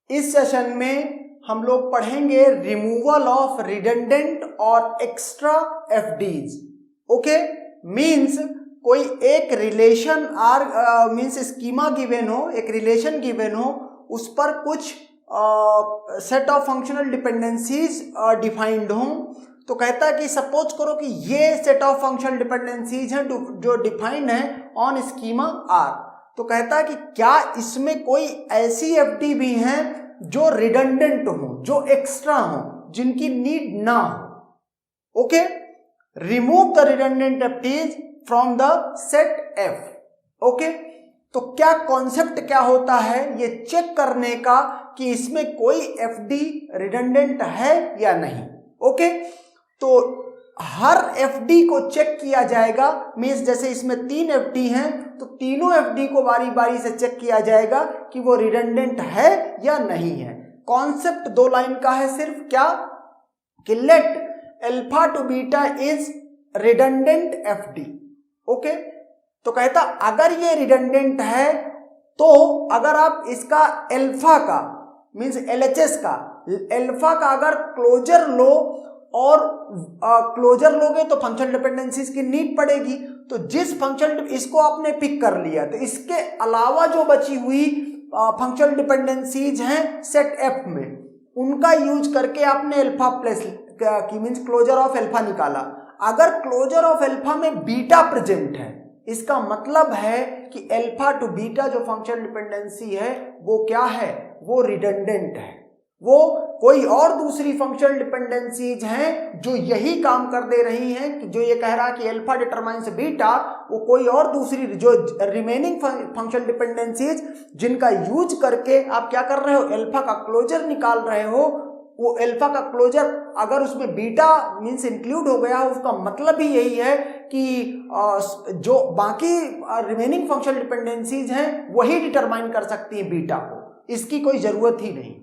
इस सेशन में हम लोग पढ़ेंगे रिमूवल ऑफ रिडंडेंट और एक्स्ट्रा एफडीज। ओके, मींस कोई एक रिलेशन मींस स्कीमा गिवन हो, एक रिलेशन गिवन हो, उस पर कुछ set of functional dependencies defined हो। तो कहता है कि सपोज करो कि ये सेट ऑफ फंक्शनल डिपेंडेंसीज हैं जो डिफाइंड है ऑन स्कीमा आर। तो कहता है कि क्या इसमें कोई ऐसी एफडी भी हैं जो रिडंडेंट हो, जो एक्स्ट्रा हो, जिनकी नीड ना हो। Okay, remove the redundant FDs from the set F. Okay, तो क्या कॉन्सेप्ट क्या होता है ये चेक करने का कि इसमें कोई एफडी रिडंडेंट है या नहीं। ओके, तो हर एफडी को चेक किया जाएगा। मींस जैसे इसमें 3 एफडी हैं तो तीनों एफडी को बारी बारी से चेक किया जाएगा कि वो रिडंडेंट है या नहीं है। कॉन्सेप्ट 2 लाइन का है सिर्फ, क्या कि let alpha to beta is redundant FD. Okay, तो कहता अगर ये रिडंडेंट है तो अगर आप इसका अल्फा का मींस एलएचएस का अल्फा का अगर क्लोजर लो और क्लोजर लोगे तो फंक्शनल डिपेंडेंसीज की नीड पड़ेगी। तो जिस फंक्शनल इसको आपने पिक कर लिया तो इसके अलावा जो बची हुई फंक्शनल डिपेंडेंसीज हैं सेट एफ में, उनका यूज करके आपने अल्फा प्लस की मींस क्लोजर ऑफ अल्फा निकाला। अगर क्लोजर ऑफ अल्फा में बीटा प्रेजेंट है, इसका मतलब है कि अल्फा टू बीटा जो फंक्शनल डिपेंडेंसी है वो क्या है, वो रिडंडेंट है। वो कोई और दूसरी फंक्शनल डिपेंडेंसीज हैं जो यही काम कर दे रही हैं कि जो ये कह रहा कि अल्फा डिटरमाइंस बीटा, वो कोई और दूसरी जो रिमेनिंग फंक्शनल डिपेंडेंसीज जिनका यूज करके आप क्या कर रहे हो, अल्फा का क्लोजर निकाल रहे हो। वो अल्फा का क्लोजर अगर उसमें बीटा मींस इंक्लूड हो गया, उसका मतलब ही यही है कि जो बाकी रिमेनिंग फंक्शनल डिपेंडेंसीज हैं वही डिटरमाइन कर सकती हैं बीटा को, इसकी कोई जरूरत ही नहीं।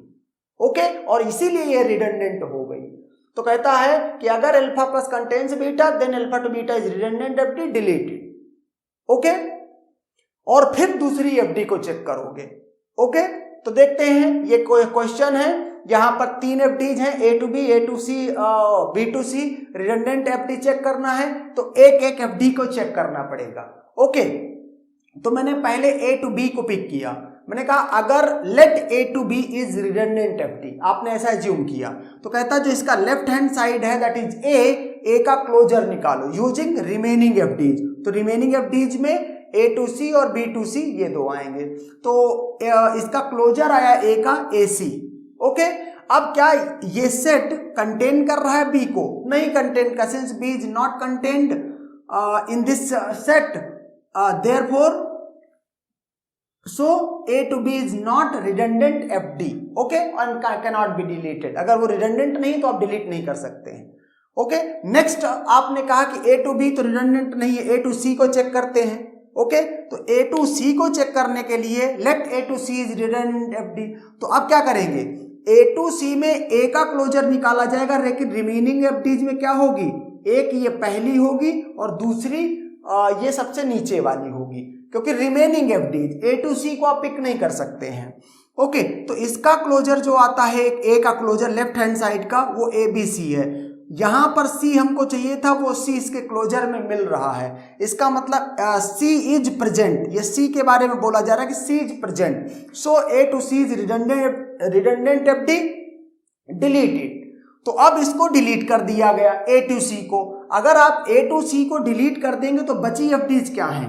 ओके, और इसीलिए ये रिडंडेंट हो गई। तो कहता है कि अगर alpha plus contains beta then alpha to beta is redundant FD, deleted. Okay, और फिर दूसरी एफडी को चेक करोगे। ओके, तो देखते हैं ये कोई क्वेश्चन है, यहां पर 3 एफडीज हैं, A to B, A to C, B to C. Redundant FD check करना है तो एक एक एफडी को चेक करना पड़ेगा। ओके, तो मैंने पहले ए टू बी को पिक किया। मैंने कहा अगर let A to B is redundant FD, आपने ऐसा एज्यूम किया। तो कहता जो इसका लेफ्ट हैंड साइड है दैट इज ए का क्लोजर निकालो यूजिंग रिमेनिंग एफडीज। तो रिमेनिंग एफडीज में ए टू सी और बी टू सी ये 2 आएंगे। तो इसका क्लोजर आया ए का ए सी। ओके, अब क्या ये सेट कंटेन कर रहा है बी को? नहीं कंटेन का, since B is not contained in this set, therefore so a to b is not redundant fd. okay, and cannot be deleted. अगर वो redundant नहीं तो आप डिलीट नहीं कर सकते हैं। ओके, नेक्स्ट आपने कहा कि a to b तो रिडंडेंट नहीं है, a to c को चेक करते हैं। ओके, तो a to c को चेक करने के लिए let a to c is redundant fd। तो अब क्या करेंगे, a to c में a का क्लोजर निकाला जाएगा, लेकिन रिमेनिंग एफडीज में क्या होगी, एक ये पहली होगी और दूसरी ये सबसे नीचे वाली होगी, क्योंकि रिमेनिंग एफडीज ए टू सी को आप पिक नहीं कर सकते हैं। ओके, तो इसका क्लोजर जो आता है ए का क्लोजर लेफ्ट हैंड साइड का, वो ए बी सी है। यहां पर सी हमको चाहिए था, वो सी इसके क्लोजर में मिल रहा है। इसका मतलब सी इज प्रेजेंट, ये सी के बारे में बोला जा रहा है कि C is present. So A to C is redundant FD, deleted. तो अब इसको डिलीट कर दिया गया ए टू सी को। अगर आप ए टू सी को डिलीट कर देंगे तो बची एफडीज क्या हैं,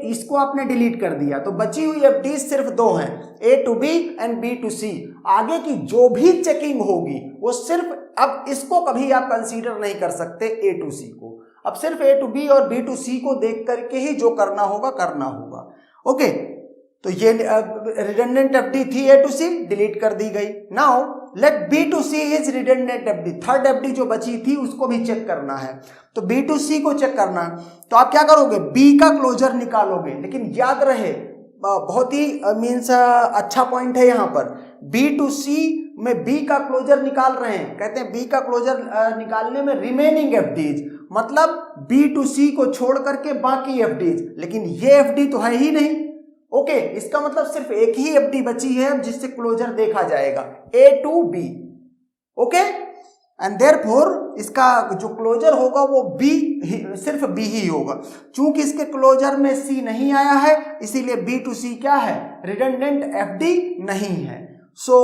इसको आपने डिलीट कर दिया तो बची हुई एफडीज सिर्फ 2 हैं, A to B and B to C. आगे की जो भी चेकिंग होगी वो सिर्फ, अब इसको कभी आप कंसीडर नहीं कर सकते ए टू सी को, अब सिर्फ ए टू बी और बी टू सी को देख करके ही जो करना होगा करना होगा। ओके, तो ये रिडंडेंट एफडी थी ए टू सी, डिलीट कर दी गई। Now let B to C is redundant FD, third FD जो बची थी उसको भी चेक करना है। तो बी टू सी को चेक करना है तो आप क्या करोगे, बी का क्लोजर निकालोगे। लेकिन याद रहे, बहुत ही मीन्स अच्छा पॉइंट है यहाँ पर, बी टू सी में बी का क्लोजर निकाल रहे हैं। कहते हैं बी का क्लोजर निकालने में रिमेनिंग एफडीज, मतलब बी टू सी को छोड़ करके बाकी एफडीज, लेकिन ये एफडी तो है ही नहीं। ओके, इसका मतलब सिर्फ एक ही एफडी बची है जिससे क्लोजर देखा जाएगा, A to B. Okay, and therefore इसका जो क्लोजर होगा वो बी, सिर्फ बी ही होगा। चूंकि इसके क्लोजर में सी नहीं आया है इसीलिए बी टू सी क्या है, रिडंडेंट एफडी नहीं है। So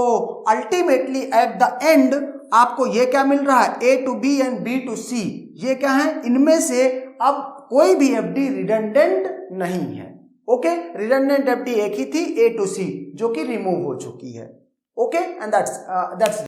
ultimately at the end आपको ये क्या मिल रहा है, A to B and B to C, ये क्या है, इनमें से अब कोई भी एफडी रिडंडेंट नहीं है। ओके, रिडंडेंट एफडी एक ही थी, ए टू सी, जो कि रिमूव हो चुकी है। Okay, and that's